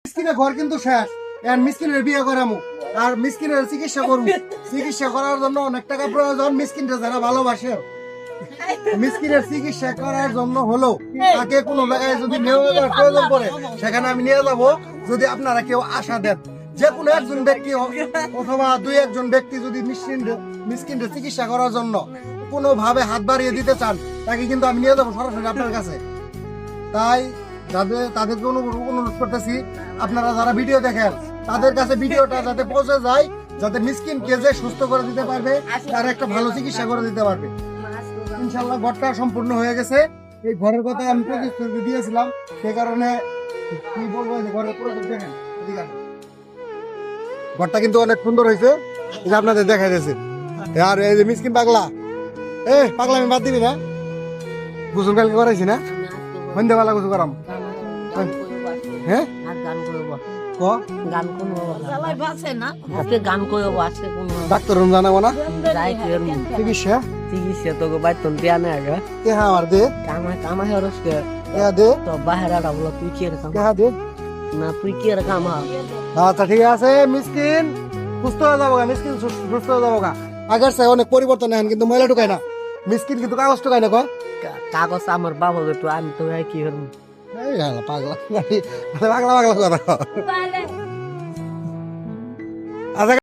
মিসকিনের ঘর কিন্তু শেষ, এখন মিসকিনের বিয়ে করামু আর মিসকিনের চিকিৎসা করবো। চিকিৎসা করার জন্য অনেক টাকা প্রয়োজন, মিসকিনটা যারা ভালোবাসে মিসকিনের চিকিৎসা করার জন্য হলো তাকে কোনো জায়গায় যদি নিয়ে যাওয়ার প্রয়োজন পড়ে সেখানে আমি নিয়ে যাবো। যদি আপনারা কেউ আশা দেন যে কোনো একজন ব্যক্তি অথবা দুই একজন ব্যক্তি যদি মিসকিনের চিকিৎসা করার জন্য কোনোভাবে হাত বাড়িয়ে দিতে চান তাকে কিন্তু আমি নিয়ে যাবো সরাসরি আপনার কাছে। তাই তাদেরকে অনুরোধ করতেছি, আপনারা যারা ভিডিও দেখেন তাদের কাছে ভিডিওটা যাতে পৌঁছে যায়, যাতে মিসকিনকে যে সুস্থ করে দিতে পারবে তার একটা ভালো চিকিৎসা করে দিতে পারবে। ইনশাল্লাহ ঘরটা সম্পূর্ণ হয়ে গেছে। এই ঘরের কথা আমি প্রতিশ্রুতি দিয়েছিলাম, সে কারণে কি বলবো, ঘরের প্রযুক্তি দেখেন, ঘরটা কিন্তু অনেক সুন্দর হয়েছে, এটা আপনাদের দেখা যাচ্ছে। আর এই যে মিসকিন পাগলা, পাগলা আমি বাদ দিবি না, গোসল কালকে করাইছি না, সন্ধ্যাবেলা গোসল করাম। হ্যাঁ ডাক্তার জানাবো না চিকিৎসা চিকিৎসা তোকে বাইতন দেয়া না আগে আমার দে কামা হেরস কে দে তো বাহিরাটা বলো তুই কি এরকম দে। না তুই কি এরকম আচ্ছা ঠিক আছে, মিসকিন সুস্থ হয়ে যাবো, মিসকিন সুস্থ হয়ে যাবো। আগের চাই অনেক পরিবর্তন এখন কিন্তু ময়লা ঢুকায় না, মিসকিন কিন্তু কাগজ ঢুকায় না। কাগজ আমার বাবা একটু আমি তো কি করবো পাগলা পাগলা পাগলা কথা। আচ্ছা